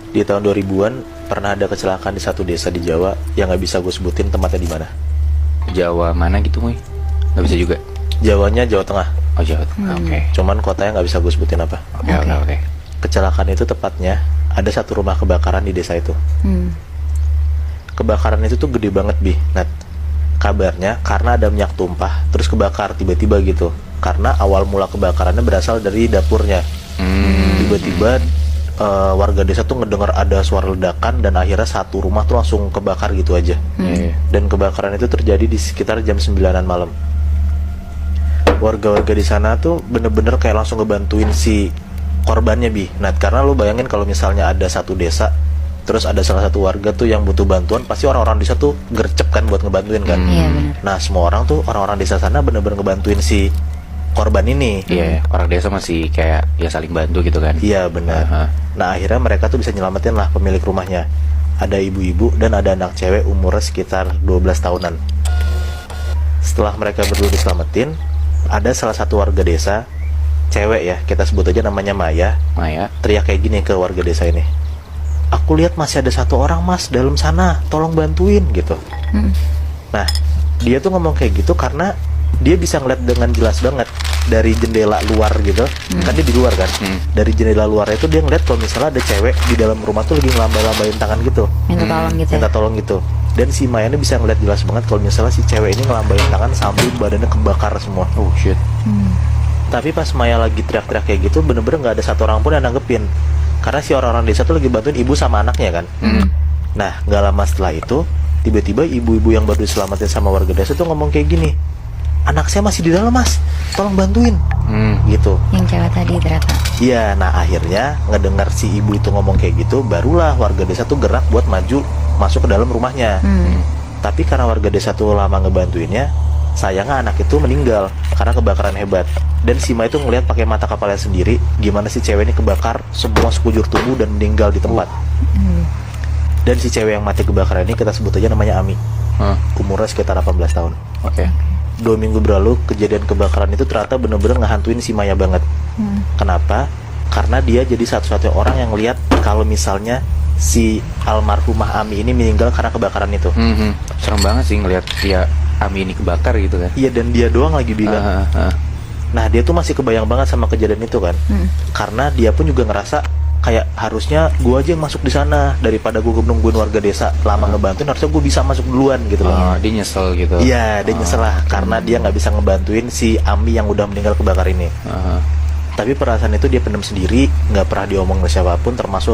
Di tahun 2000-an pernah ada kecelakaan di satu desa di Jawa yang nggak bisa gue sebutin tempatnya di mana. Jawa mana gitu, Moy? Nggak bisa juga. Jawanya Jawa Tengah. Oh, Jawa Tengah. Oke. Cuman kotanya nggak bisa gue sebutin apa. Oke. Kecelakaan itu tepatnya ada satu rumah kebakaran di desa itu. Kebakaran itu tuh gede banget, Bi. Nat, kabarnya karena ada minyak tumpah terus kebakar tiba-tiba gitu. Karena awal mula kebakarannya berasal dari dapurnya. Tiba-tiba warga desa tuh ngedengar ada suara ledakan dan akhirnya satu rumah tuh langsung kebakar gitu aja. Dan kebakaran itu terjadi di sekitar jam 9-an malam. Warga-warga di sana tuh bener-bener kayak langsung ngebantuin si korbannya, Bi. Nah, karena lu bayangin kalau misalnya ada satu desa terus ada salah satu warga tuh yang butuh bantuan, pasti orang-orang desa tuh gercep kan buat ngebantuin kan. Iya, benar. Nah, semua orang desa sana bener-bener ngebantuin si korban ini. Iya, orang desa masih kayak ya saling bantu gitu kan. Iya, benar. Nah, akhirnya mereka tuh bisa nyelamatin lah pemilik rumahnya. Ada ibu-ibu dan ada anak cewek umurnya sekitar 12 tahunan. Setelah mereka berdua diselamatin, ada salah satu warga desa, cewek ya, kita sebut aja namanya Maya, teriak kayak gini ke warga desa ini. Aku lihat masih ada satu orang, Mas, dalam sana, tolong bantuin gitu. Nah, dia tuh ngomong kayak gitu karena dia bisa ngeliat dengan jelas banget dari jendela luar gitu. Kan dia di luar kan. Dari jendela luar itu dia ngeliat kalau misalnya ada cewek di dalam rumah tuh lagi ngelambai-lambain tangan gitu. Minta tolong gitu. Minta tolong gitu. Dan si Maya ini bisa ngeliat jelas banget kalau misalnya si cewek ini ngelambain tangan sambil badannya kebakar semua. Oh shit. Tapi pas Maya lagi teriak-teriak kayak gitu, bener-bener nggak ada satu orang pun yang nanggepin. Karena si orang-orang desa tuh lagi bantuin ibu sama anaknya kan. Nah, nggak lama setelah itu, tiba-tiba ibu-ibu yang baru diselamatin sama warga desa tuh ngomong kayak gini, anak saya masih di dalam, Mas, tolong bantuin. Gitu. Yang cewek tadi ternyata. Iya, nah akhirnya ngedengar si ibu itu ngomong kayak gitu, barulah warga desa tuh gerak buat maju masuk ke dalam rumahnya. Tapi karena warga desa tuh lama ngebantuinnya, sayangnya anak itu meninggal karena kebakaran hebat. Dan si Ma itu ngelihat pakai mata kepalanya sendiri gimana si cewek ini kebakar semua sekujur tubuh dan meninggal di tempat. Dan si cewek yang mati kebakaran ini kita sebut aja namanya Ami. Umurnya sekitar 18 tahun. 2 minggu berlalu kejadian kebakaran itu ternyata bener-bener ngehantuin si Maya banget. Kenapa? Karena dia jadi satu-satunya orang yang lihat kalau misalnya si almarhumah Ami ini meninggal karena kebakaran itu. Serem banget sih ngelihat dia Ami ini kebakar gitu kan. Iya, dan dia doang lagi bilang. Nah, dia tuh masih kebayang banget sama kejadian itu kan. Karena dia pun juga ngerasa kayak harusnya gue aja yang masuk di sana daripada gue nungguin warga desa lama ngebantuin, harusnya gue bisa masuk duluan gitu loh. Dia nyesel gitu. Iya, dia nyesel lah karena dia nggak bisa ngebantuin si Ami yang udah meninggal kebakar ini. Tapi perasaan itu dia pendam sendiri, nggak pernah diomong ke siapapun termasuk